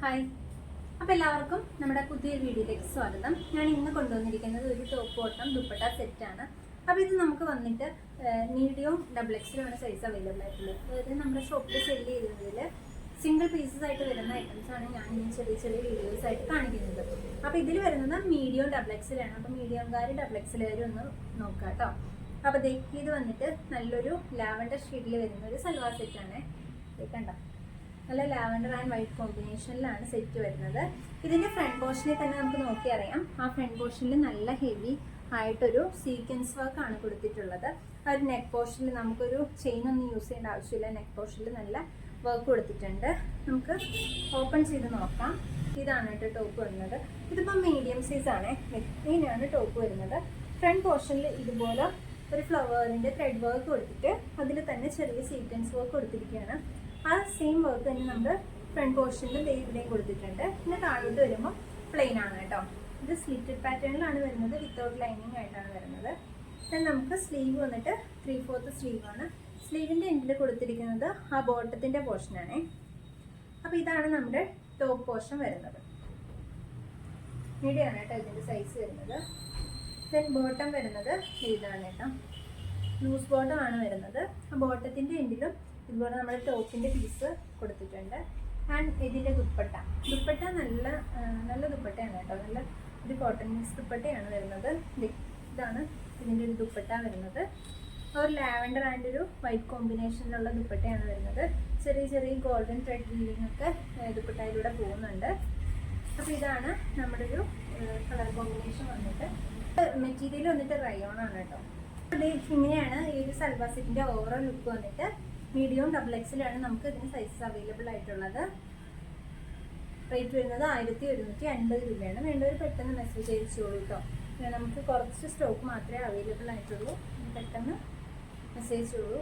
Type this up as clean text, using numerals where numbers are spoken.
Hi, അപ്പോൾ എല്ലാവർക്കും നമ്മുടെ പുതിയൊരു വീഡിയോയിലേക്ക് സ്വാഗതം. ഞാൻ ഇന്ന് കൊണ്ടുവന്നിരിക്കുന്നത് ഒരു ടോപ്പ് ബോട്ടം ദുപ്പട്ട സെറ്റാണ്. അപ്പോൾ ഇത് നമുക്ക് വന്നിട്ട് മീഡിയം ഡബിൾ എക്സിലാണ് സൈസ് അവൈലബിൾ ആയിട്ടുള്ളത്. അതായത് നമ്മുടെ ഷോപ്പിൽ സെല്ല് ചെയ്യുന്നതിൽ സിംഗിൾ പീസസ് ആയിട്ട് വരുന്ന ഐറ്റംസ് ആണ് ഞാൻ ഈ ചെറിയ ചെറിയ വീഡിയോസ് ആയിട്ട് കാണിക്കുന്നത്. അപ്പോൾ ഇതിൽ വരുന്നത് മീഡിയം ഡബിൾ എക്സിലാണ്. അപ്പോൾ മീഡിയംകാർ ഡബിൾ എക്സിലുകാർ ഒന്ന് നോക്കാം കേട്ടോ. അപ്പോൾ ഇത് വന്നിട്ട് നല്ലൊരു ലാവൻഡർ ഷെയ്ഡിൽ വരുന്ന ഒരു സൽവാർ സെറ്റാണ്. കണ്ടോ, നല്ല ലാവൻഡർ ആൻഡ് വൈറ്റ് കോമ്പിനേഷനിലാണ് സെറ്റ് വരുന്നത്. ഇതിൻ്റെ ഫ്രണ്ട് പോർഷനിൽ തന്നെ നമുക്ക് നോക്കി അറിയാം. ആ ഫ്രണ്ട് പോർഷനിൽ നല്ല ഹെവി ആയിട്ടൊരു സീക്വൻസ് വർക്ക് ആണ് കൊടുത്തിട്ടുള്ളത്. ആ ഒരു നെക്ക് പോർഷനിൽ നമുക്കൊരു ചെയിൻ ഒന്നും യൂസ് ചെയ്യേണ്ട ആവശ്യമില്ല. നെക്ക് പോർഷനിൽ നല്ല വർക്ക് കൊടുത്തിട്ടുണ്ട്. നമുക്ക് ഓപ്പൺ ചെയ്ത് നോക്കാം. ഇതാണ് കേട്ടോ ടോപ്പ് വരുന്നത്. ഇതിപ്പോൾ മീഡിയം സൈസ് ആണ്. ഇങ്ങനെയാണ് ടോപ്പ് വരുന്നത്. ഫ്രണ്ട് പോർഷനിൽ ഇതുപോലെ ഒരു ഫ്ലവറിൻ്റെ ത്രെഡ് വർക്ക് കൊടുത്തിട്ട് അതിൽ തന്നെ ചെറിയ സീക്വൻസ് വർക്ക് കൊടുത്തിരിക്കുകയാണ്. ആ സെയിം വർക്ക് തന്നെ നമ്മുടെ ഫ്രണ്ട് പോർഷനിലും ഇവിടെയും കൊടുത്തിട്ടുണ്ട്. പിന്നെ താഴോട്ട് വരുമ്പോൾ പ്ലെയിൻ ആണ് കേട്ടോ. ഇത് സ്ലിറ്റഡ് പാറ്റേണിലാണ് വരുന്നത്, വിത്തൗട്ട് ലൈനിങ് ആയിട്ടാണ് വരുന്നത്. then നമുക്ക് സ്ലീവ് വന്നിട്ട് 3/4 സ്ലീവാണ്. സ്ലീവിൻ്റെ എൻഡിൽ കൊടുത്തിരിക്കുന്നത് ആ ബോട്ടത്തിൻ്റെ പോർഷനാണ്. അപ്പോൾ ഇതാണ് നമ്മുടെ ടോപ്പ് പോർഷൻ വരുന്നത്. മീഡിയം ആണ് കേട്ടോ ഇതിൻ്റെ സൈസ് വരുന്നത്. ദെൻ ബോട്ടം വരുന്നത് ഇതാണ് കേട്ടോ, ലൂസ് ബോട്ടം ആണ് വരുന്നത്. ആ ബോട്ടത്തിൻ്റെ എൻഡിലും ഇതുപോലെ നമ്മൾ ടോപ്പിൻ്റെ പീസ് കൊടുത്തിട്ടുണ്ട്. ആൻഡ് ഇതിൻ്റെ ദുപ്പട്ട നല്ല ദുപ്പട്ടയാണ് കേട്ടോ. നല്ല ഒരു കോട്ടൺ മിക്സ് ദുപ്പട്ടയാണ് വരുന്നത്. ഇതാണ് ഇതിൻ്റെ ഒരു ദുപ്പട്ട വരുന്നത്. ഒരു ലാവൻഡർ ആൻഡ് ഒരു വൈറ്റ് കോമ്പിനേഷനിലുള്ള ദുപ്പട്ടയാണ് വരുന്നത്. ചെറിയ ചെറിയ ഗോൾഡൻ ത്രെഡ് വീവിംഗ് ഒക്കെ ദുപ്പട്ടയിലൂടെ പോകുന്നുണ്ട്. അപ്പോൾ ഇതാണ് നമ്മുടെ ഒരു കളർ കോമ്പിനേഷൻ വന്നിട്ട്. മെറ്റീരിയൽ വന്നിട്ട് റയോൺ ആണ് കേട്ടോ. ഇങ്ങനെയാണ് ഈ ഒരു സൽവാർ സെറ്റിൻ്റെ ഓവറോൾ ലുക്ക് വന്നിട്ട്. മീഡിയം ഡബിൾ എക്സിലാണ് നമുക്ക് ഇതിന് സൈസസ് അവൈലബിൾ ആയിട്ടുള്ളത്. റേറ്റ് വരുന്നത് 1150 രൂപയാണ്. വേണ്ടവർ പെട്ടെന്ന് മെസ്സേജ് അയച്ചോളൂ കേട്ടോ. നമുക്ക് കുറച്ച് സ്റ്റോക്ക് മാത്രമേ അവൈലബിൾ ആയിട്ടുള്ളൂ. പെട്ടെന്ന് മെസ്സേജ് ചെയ്തോളൂ.